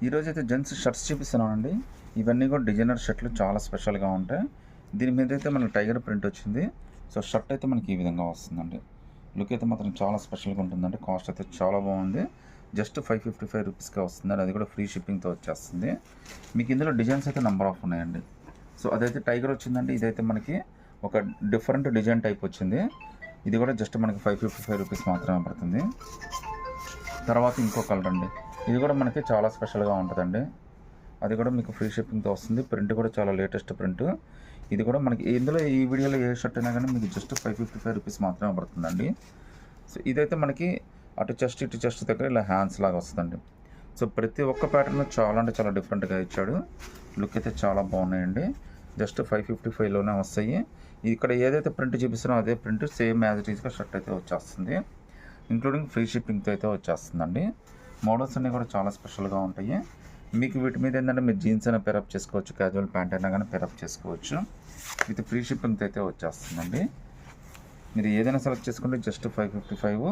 ఈరోజు అయితే gents shirts చూపిస్తున్నానండి. ఇవన్నీ కూడా డిజైనర్ షర్ట్లు చాలా స్పెషల్గా ఉంటాయి. దీని మీద అయితే మనకి టైగర్ ప్రింట్ వచ్చింది. సో షర్ట్ అయితే మనకి ఈ విధంగా వస్తుందండి. లుక్ అయితే మాత్రం చాలా స్పెషల్గా ఉంటుందండి. కాస్ట్ అయితే చాలా బాగుంది. జస్ట్ 555 రూపీస్కే వస్తుందండి. అది కూడా ఫ్రీ షిప్పింగ్తో వచ్చేస్తుంది. మీకు ఇందులో డిజైన్స్ అయితే నెంబర్ ఆఫ్ ఉన్నాయండి. సో అదైతే టైగర్ వచ్చిందండి. ఇదైతే మనకి ఒక డిఫరెంట్ డిజైన్ టైప్ వచ్చింది. ఇది కూడా జస్ట్ మనకి 555 రూపీస్ మాత్రమే పడుతుంది. తర్వాత ఇంకో కలర్ అండి. ఇది కూడా మనకి చాలా స్పెషల్గా ఉంటుందండి. అది కూడా మీకు ఫ్రీ షిప్పింగ్తో వస్తుంది. ప్రింట్ కూడా చాలా లేటెస్ట్ ప్రింట్. ఇది కూడా మనకి ఇందులో ఈ వీడియోలో ఏ షర్ట్ అయినా కానీ మీకు జస్ట్ 555 రూపీస్ మాత్రమే పడుతుందండి. సో ఇదైతే మనకి అటు చెస్ట్ ఇటు చెస్ట్ దగ్గర ఇలా హ్యాండ్స్ లాగా వస్తుందండి. సో ప్రతి ఒక్క ప్యాటర్న్ చాలా అంటే చాలా డిఫరెంట్గా ఇచ్చాడు. లుక్ అయితే చాలా బాగున్నాయండి. జస్ట్ 555లోనే వస్తాయి. ఇక్కడ ఏదైతే ప్రింట్ చూపిస్తున్నారో అదే ప్రింట్ సేమ్ యాజ్ ఇట్ ఈస్గా షర్ట్ అయితే వచ్చేస్తుంది. ఇంక్లూడింగ్ ఫ్రీ షిప్పింగ్తో అయితే వచ్చేస్తుందండి. మోడల్స్ అన్నీ కూడా చాలా స్పెషల్గా ఉంటాయి. మీకు వీటి మీద ఏంటంటే మీరు జీన్స్ అయినా పేరప్ చేసుకోవచ్చు, క్యాజువల్ ప్యాంట్ అయినా కానీ పేరప్ చేసుకోవచ్చు. విత్ ఫ్రీ షిప్పింగ్తో అయితే వచ్చేస్తుందండి. మీరు ఏదైనా సెలెక్ట్ చేసుకుంటే just 555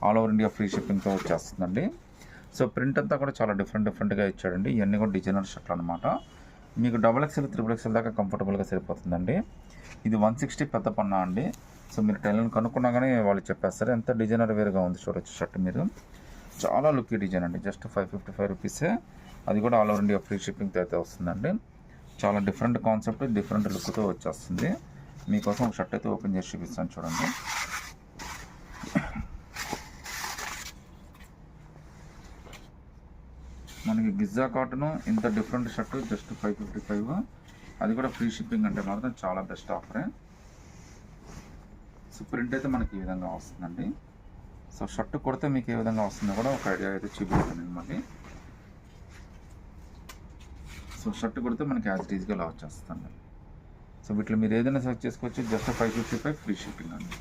all over India free షిప్పింగ్తో వచ్చేస్తుందండి. సో ప్రింట్ అంతా కూడా చాలా డిఫరెంట్గా ఇచ్చాడండి. ఇవన్నీ కూడా డిజైనర్ షర్ట్లు అనమాట. మీకు XXL, XXL దాకా కంఫర్టబుల్గా సరిపోతుందండి. ఇది 160 పెద్ద పన్నా అండి. సో మీరు టైలర్ని కనుక్కున్నా కానీ వాళ్ళు చెప్పేస్తారు. ఎంత డిజైనర్ వేరుగా ఉంది చూడొచ్చు షర్ట్ మీరు. చాలా లుక్కీ డిజైన్ అండి. జస్ట్ 555 రూపీసే. అది కూడా ఆల్ ఓవర్ ఇండియా ఫ్రీ షిప్పింగ్తో అయితే వస్తుందండి. చాలా డిఫరెంట్ కాన్సెప్ట్, డిఫరెంట్ లుక్తో వచ్చేస్తుంది. మీకోసం ఒక షర్ట్ అయితే ఓపెన్ చేసి చూపిస్తాను చూడండి. మనకి గిజ్జా కాటన్ ఇంత డిఫరెంట్ షర్ట్ జస్ట్ 555. అది కూడా ఫ్రీ షిప్పింగ్ అంటే మాత్రం చాలా బెస్ట్ ఆఫరే. సో ప్రింట్ అయితే మనకి ఈ విధంగా వస్తుందండి. సో షర్ట్ కొడితే మీకు ఏ విధంగా వస్తుందో కూడా ఒక ఐడియా అయితే చూపిస్తాను మళ్ళీ. సో షర్ట్ కొడితే మనకి యాజ్ ఇట్ ఈస్గా ఇలా వచ్చేస్తుంది. సో వీటిలో మీరు ఏదైనా సెలెక్ట్ చేసుకోవచ్చు. జస్ట్ 555 ఫ్రీ షిప్పింగ్ అండి.